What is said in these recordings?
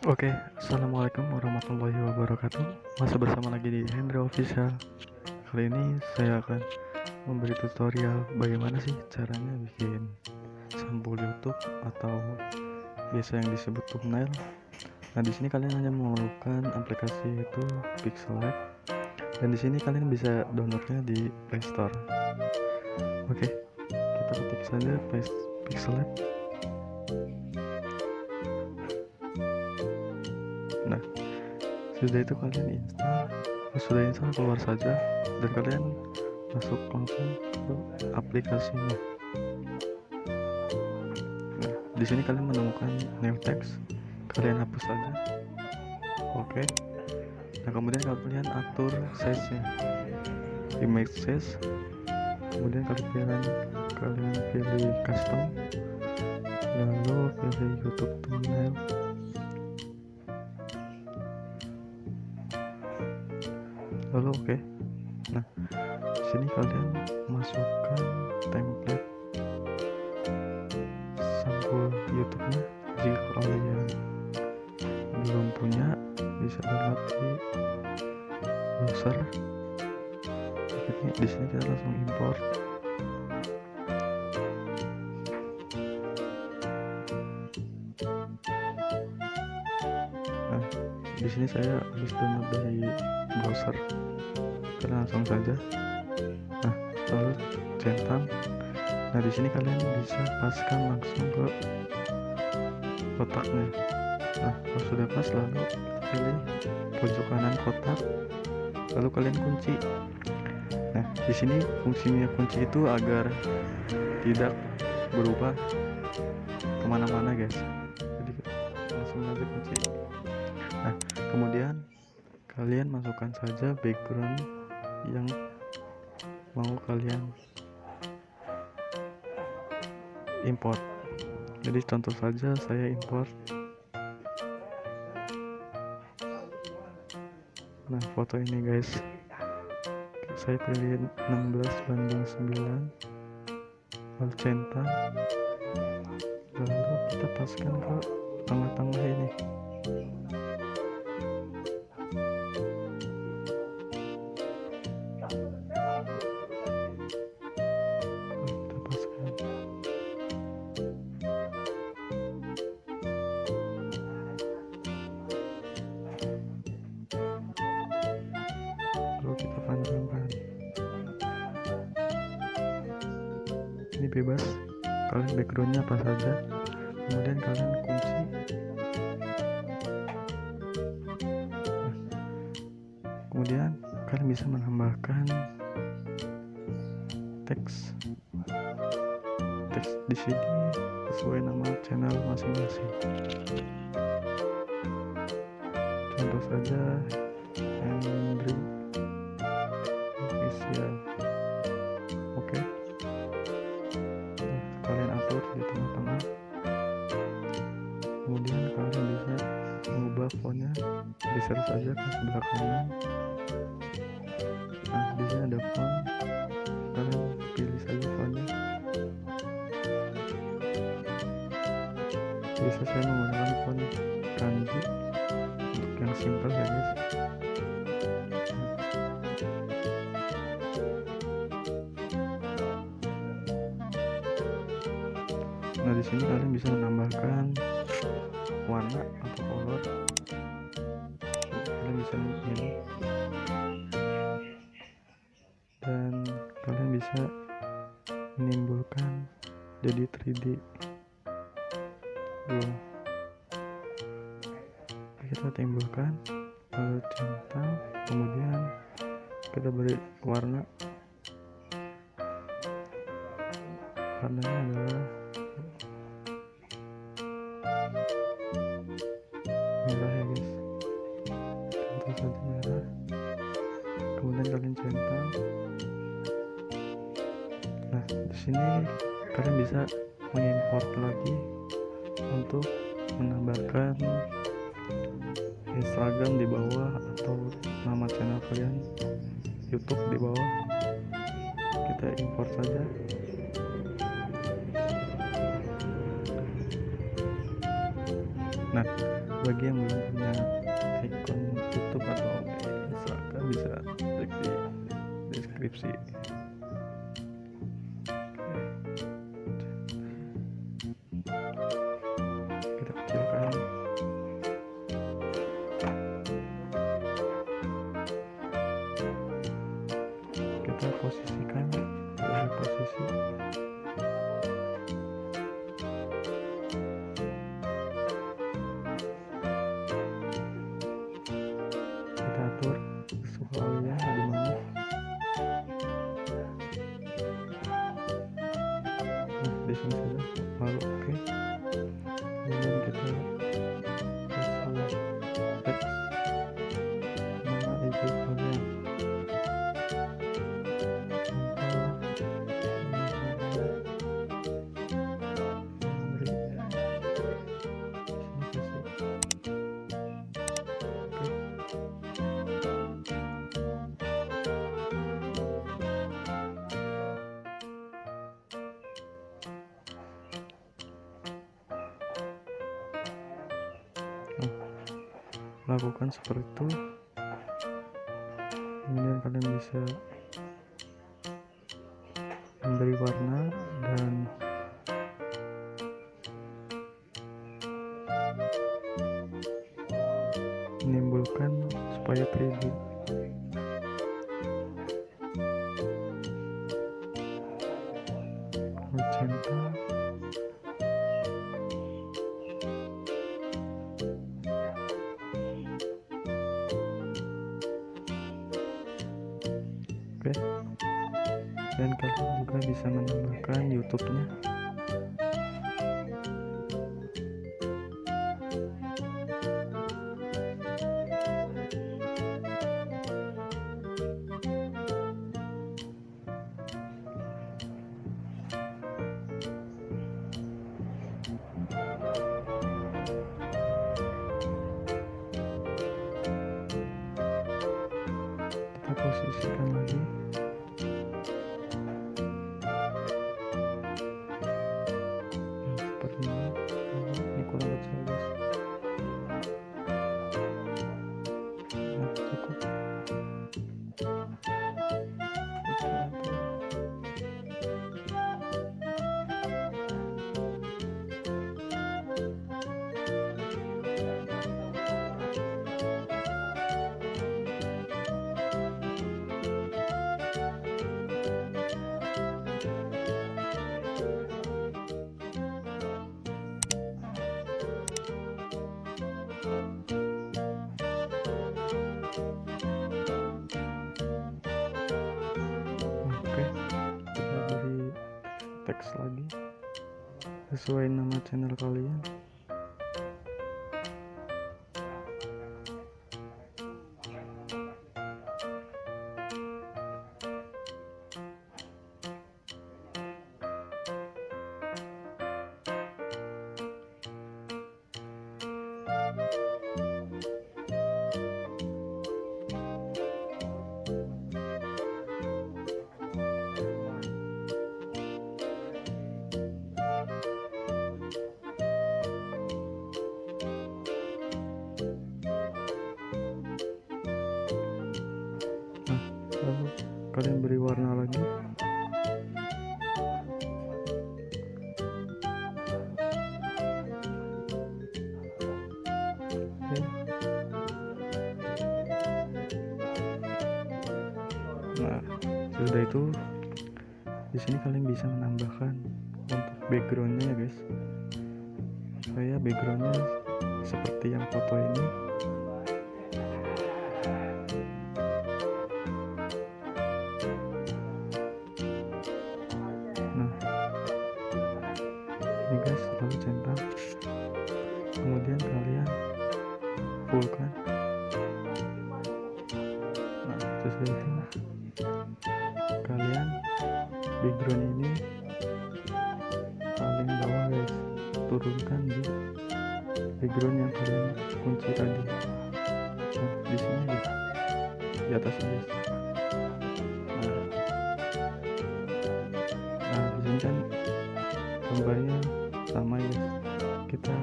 Oke, assalamualaikum warahmatullahi wabarakatuh. Masih bersama lagi di Hendra Official. Kali ini saya akan memberi tutorial bagaimana sih caranya bikin sampul YouTube atau biasa yang disebut thumbnail. Nah, di sini kalian hanya memerlukan aplikasi itu PixellLab, dan di sini kalian bisa downloadnya di Play Store. Oke, kita ketik saja PixellLab. Nah, sudah itu kalian install. Sudah install, keluar saja dan kalian masuk langsung ke aplikasinya. Nah, di sini kalian menemukan new text, kalian hapus saja. Oke. Nah, kemudian kalian atur size-nya, image size. Kemudian kalian pilih custom, lalu pilih YouTube thumbnail. Lalu oke. Nah, di sini kalian masukkan template sampul YouTube-nya. Jika kalian belum punya, bisa download di browser. Di sini kita langsung import. Nah, di sini saya habis download dari browser. Kita langsung saja. Nah, lalu centang. Nah, di sini kalian bisa paskan langsung ke kotaknya. Nah, kalau sudah pas, lalu pilih pojok kanan kotak, lalu kalian kunci. Nah, di sini fungsinya kunci itu agar tidak berubah kemana-mana, guys. Jadi langsung aja kunci. Nah, kemudian kalian masukkan saja background yang mau kalian import. Jadi contoh saja saya import. Nah, foto ini, guys, saya pilih 16:9, lalu centang, lalu kita paskan ke tengah-tengah ini. Kita paskan. Lalu kita panjangkan. Ini bebas, kalian backgroundnya apa saja, kemudian kalian kunci. Nah, kemudian kalian bisa menambahkan teks di sini sesuai nama channel masing-masing. Contoh saja Henry Official. Oke. Nah, kalian atur di tengah-tengah. Kemudian kalian bisa mengubah fontnya, geser saja ke sebelah kanan. Nah, di sini ada font, kalian pilih saja fontnya. Bisa saya menggunakan font kanji untuk yang simple ya, guys. Nah, di sini kalian bisa menambahkan warna atau color. Kalian bisa memilih, dan kalian bisa menimbulkan jadi 3D. Kita timbulkan, lalu centang, kemudian kita beri warna. Warnanya adalah merah ya, guys. Contoh saja merah. Kemudian kalian centang. Nah, di sini kalian bisa mengimport lagi untuk menambahkan Instagram di bawah atau nama channel kalian YouTube di bawah. Kita import saja. Nah, bagi yang belum punya akun YouTube atau Instagram bisa cek di deskripsi. Kita kecilkan. Kita posisikan dari posisi kita atur suhunya di mana. Di sini saja, lalu oke. Kemudian kita kasih teks nama IG kalian. Lakukan seperti itu. Kemudian kalian bisa memberi warna dan menimbulkan supaya 3D. Magenta, oke. Dan kalian juga bisa menambahkan YouTube-nya. Kita posisikan lagi. Seperti ini kurang kecil guys. Nah, cukup. Oke, kita beri teks lagi sesuai nama channel kalian. Lalu kalian beri warna lagi. Oke. Nah, sudah itu. Di sini kalian bisa menambahkan untuk backgroundnya ya guys. Saya backgroundnya seperti yang foto ini. Ini guys, lalu centang. Kemudian kalian fullkan. Nah, sesuai ini kalian background ini paling bawah guys, turunkan di background yang kalian kunci tadi. Nah, di sini guys, di atas guys. Nah, di sini kan gambarnya sama ya, kita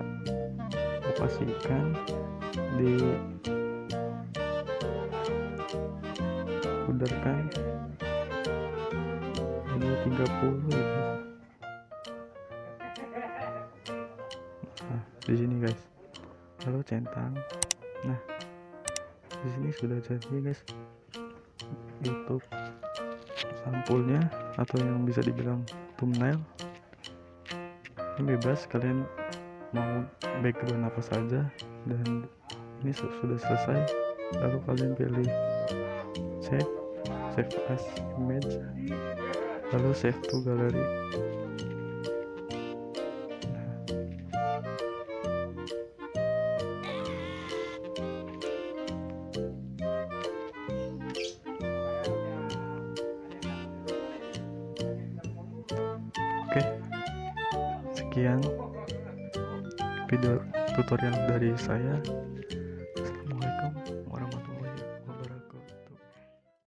pastikan di pudarkan ini 30 ya guys. Nah, di sini guys, lalu centang. Nah, di sini sudah jadi guys untuk sampulnya, atau yang bisa dibilang thumbnail. Ini bebas, kalian mau background apa saja, dan ini sudah selesai. Lalu kalian pilih save as image, lalu save to gallery. Oke, sekian video tutorial dari saya. Assalamualaikum warahmatullahi wabarakatuh.